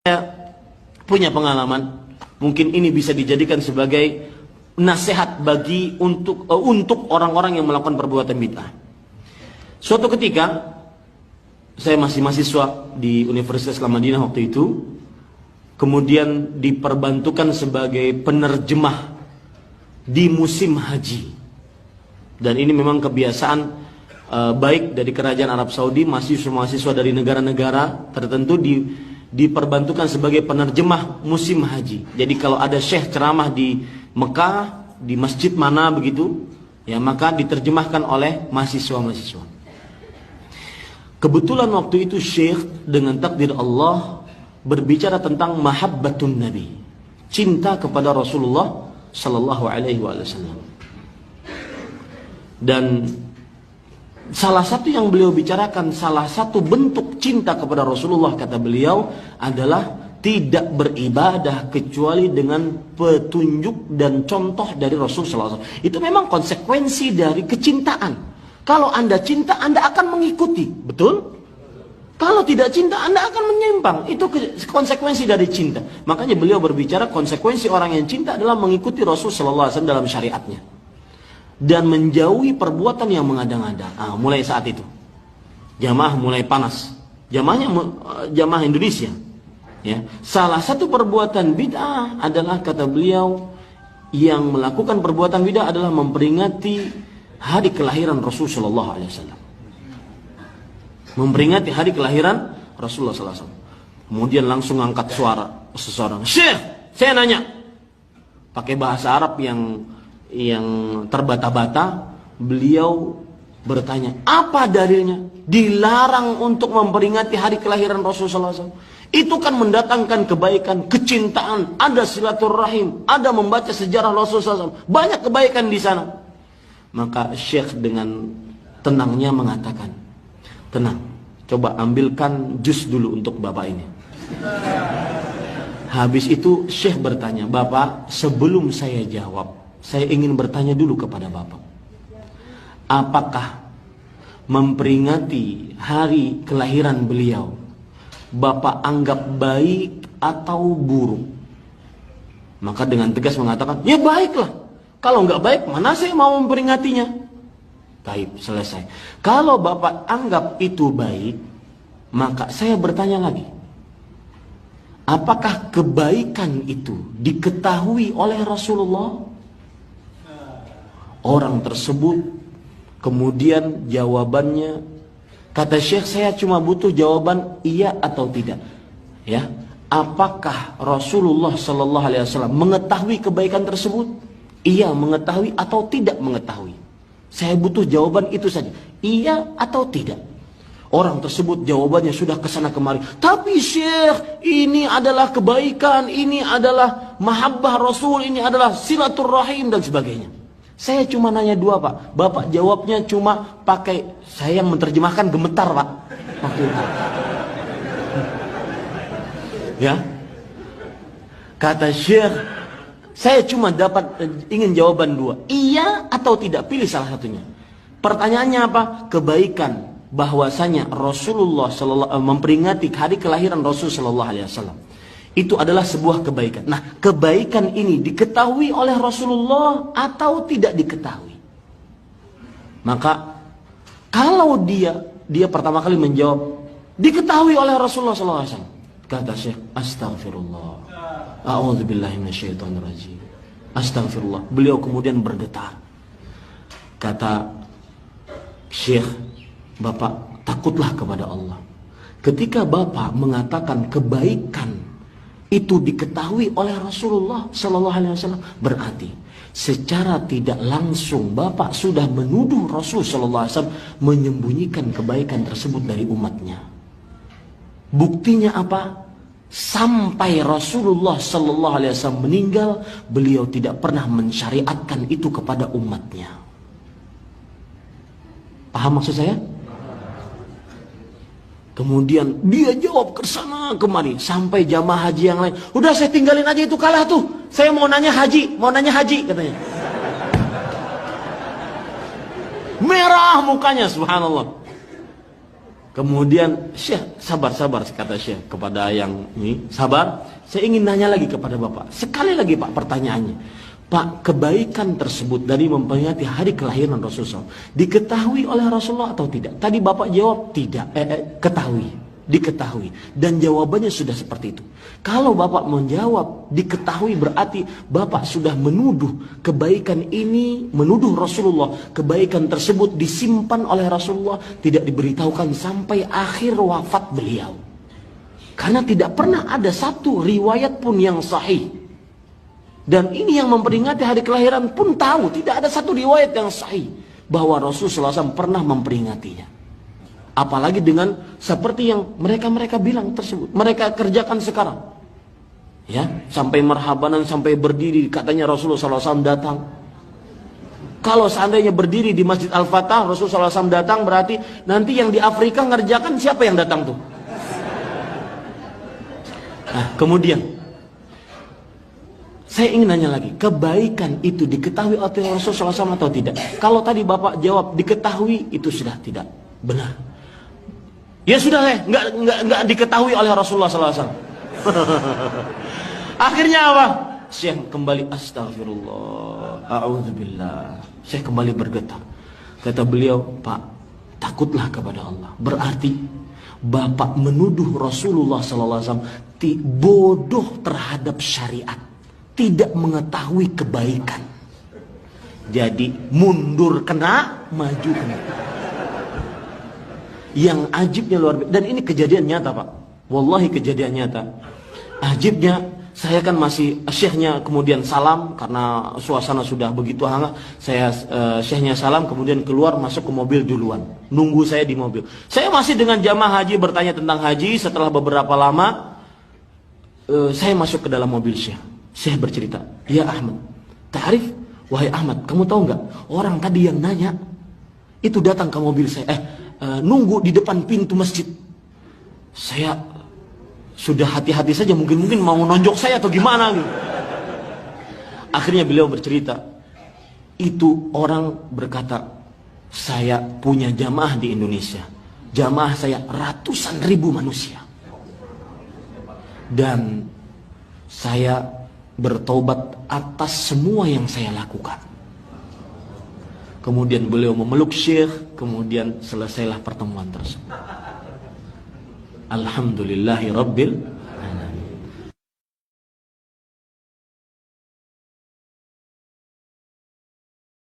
Saya punya pengalaman, mungkin ini bisa dijadikan sebagai nasihat bagi untuk orang-orang yang melakukan perbuatan bid'ah. Suatu ketika saya masih mahasiswa di Universitas Islam Madinah waktu itu, kemudian diperbantukan sebagai penerjemah di musim haji. Dan ini memang kebiasaan baik dari kerajaan Arab Saudi, mahasiswa dari negara-negara tertentu diperbantukan sebagai penerjemah musim haji. Jadi kalau ada syekh ceramah di Mekah, di masjid mana begitu, ya maka diterjemahkan oleh mahasiswa-mahasiswa. Kebetulan waktu itu syekh dengan takdir Allah berbicara tentang mahabbatun Nabi, cinta kepada Rasulullah sallallahu alaihi wasallam. Dan salah satu yang beliau bicarakan, salah satu bentuk cinta kepada Rasulullah, kata beliau, adalah tidak beribadah kecuali dengan petunjuk dan contoh dari Rasulullah SAW. Itu memang konsekuensi dari kecintaan. Kalau Anda cinta, Anda akan mengikuti, betul? Kalau tidak cinta, Anda akan menyimpang. Itu konsekuensi dari cinta. Makanya beliau berbicara konsekuensi orang yang cinta adalah mengikuti Rasulullah SAW dalam syariatnya dan menjauhi perbuatan yang mengada-ngada. Mulai saat itu jamaah mulai panas, jamaah Indonesia, ya. Salah satu perbuatan bid'ah adalah, kata beliau, yang melakukan perbuatan bid'ah adalah memperingati hari kelahiran Rasulullah SAW. Memperingati hari kelahiran Rasulullah SAW. Kemudian langsung angkat suara seseorang, "Syekh, saya nanya," pakai bahasa Arab yang terbata-bata, beliau bertanya, "Apa dalilnya dilarang untuk memperingati hari kelahiran Rasulullah SAW? Itu kan mendatangkan kebaikan, kecintaan, ada silaturahim, ada membaca sejarah Rasulullah SAW, banyak kebaikan di sana." Maka Syekh dengan tenangnya mengatakan, "Tenang, coba ambilkan jus dulu untuk bapak ini." Habis itu Syekh bertanya, "Bapak, sebelum saya jawab, saya ingin bertanya dulu kepada Bapak. Apakah memperingati hari kelahiran beliau Bapak anggap baik atau buruk?" Maka dengan tegas mengatakan, "Ya baiklah. Kalau nggak baik, mana saya mau memperingatinya?" Baik, selesai. Kalau Bapak anggap itu baik, maka saya bertanya lagi. Apakah kebaikan itu diketahui oleh Rasulullah? Orang tersebut kemudian jawabannya, kata Syekh, "Saya cuma butuh jawaban iya atau tidak. Ya, apakah Rasulullah Sallallahu Alaihi Wasallam mengetahui kebaikan tersebut? Iya mengetahui atau tidak mengetahui? Saya butuh jawaban itu saja, iya atau tidak." Orang tersebut jawabannya sudah kesana kemari, "Tapi Syekh, ini adalah kebaikan, ini adalah mahabbah Rasul, ini adalah silaturahim dan sebagainya." Saya cuma nanya dua, Pak. Bapak jawabnya cuma pakai, saya yang menerjemahkan, gemetar, Pak, waktu itu. Ya, kata Syekh, saya cuma ingin jawaban dua, iya atau tidak, pilih salah satunya. Pertanyaannya apa? Kebaikan, bahwasanya Rasulullah memperingati hari kelahiran Rasul Sallallahu Alaihi Wasallam itu adalah sebuah kebaikan. Nah, kebaikan ini diketahui oleh Rasulullah atau tidak diketahui? Maka kalau dia pertama kali menjawab diketahui oleh Rasulullah SAW, kata Syekh, "Astaghfirullah, a'udzubillahi minasyaitonirrajim, astaghfirullah." Beliau kemudian bergetar. Kata Syekh, "Bapak takutlah kepada Allah. Ketika Bapak mengatakan kebaikan itu diketahui oleh Rasulullah Sallallahu Alaihi Wasallam, berarti secara tidak langsung Bapak sudah menuduh Rasul Sallallahu Alaihi Wasallam menyembunyikan kebaikan tersebut dari umatnya. Buktinya apa? Sampai Rasulullah Sallallahu Alaihi Wasallam meninggal, beliau tidak pernah mensyariatkan itu kepada umatnya." Paham maksud saya? Kemudian dia jawab ke sana kemari sampai jamaah haji yang lain, "Udah, saya tinggalin aja itu, kalah tuh. Saya mau nanya haji, katanya. Merah mukanya, subhanallah. Kemudian, Syekh, sabar, kata Syekh kepada yang ini, sabar, saya ingin nanya lagi kepada Bapak. Sekali lagi Pak pertanyaannya. Pak, kebaikan tersebut dari memperingati hari kelahiran Rasulullah diketahui oleh Rasulullah atau tidak? Tadi Bapak jawab tidak, diketahui. Dan jawabannya sudah seperti itu. Kalau Bapak menjawab diketahui, berarti Bapak sudah menuduh kebaikan ini, menuduh Rasulullah. Kebaikan tersebut disimpan oleh Rasulullah, tidak diberitahukan sampai akhir wafat beliau. Karena tidak pernah ada satu riwayat pun yang sahih. Dan ini yang memperingati hari kelahiran pun tahu, tidak ada satu riwayat yang sahih bahwa Rasulullah SAW pernah memperingatinya. Apalagi dengan seperti yang mereka bilang tersebut, mereka kerjakan sekarang. Ya, sampai merhabanan, sampai berdiri, katanya Rasulullah SAW datang. Kalau seandainya berdiri di Masjid Al-Fatah, Rasulullah SAW datang, berarti nanti yang di Afrika ngerjakan siapa yang datang tuh? Nah, kemudian saya ingin nanya lagi, kebaikan itu diketahui oleh Rasulullah SAW atau tidak? Kalau tadi Bapak jawab diketahui, itu sudah tidak benar. Ya sudah, nggak diketahui oleh Rasulullah SAW. Akhirnya apa? Syekh kembali astagfirullah, a'udzubillah. Syekh kembali bergetar. Kata beliau, Pak, takutlah kepada Allah. Berarti Bapak menuduh Rasulullah SAW bodoh terhadap syariat, tidak mengetahui kebaikan. Jadi mundur kena, maju kena. Yang ajibnya luar biasa. Dan ini kejadian nyata Pak. Wallahi kejadian nyata. Ajibnya, saya kan masih, syekhnya kemudian salam, karena suasana sudah begitu hangat. Saya syekhnya salam, kemudian keluar masuk ke mobil duluan. Nunggu saya di mobil. Saya masih dengan jamaah haji bertanya tentang haji. Setelah beberapa lama, saya masuk ke dalam mobil syekh. Syekh bercerita, ya Ahmad, ta'rif, wahai Ahmad, kamu tahu nggak? Orang tadi yang nanya, itu datang ke mobil saya. Nunggu di depan pintu masjid. Saya sudah hati-hati saja, mungkin mau nonjok saya atau gimana gitu. Akhirnya beliau bercerita, itu orang berkata, saya punya jamaah di Indonesia. Jamaah saya ratusan ribu manusia. Dan saya bertobat atas semua yang saya lakukan. Kemudian beliau memeluk syekh, kemudian selesailah pertemuan tersebut. Alhamdulillahi Rabbil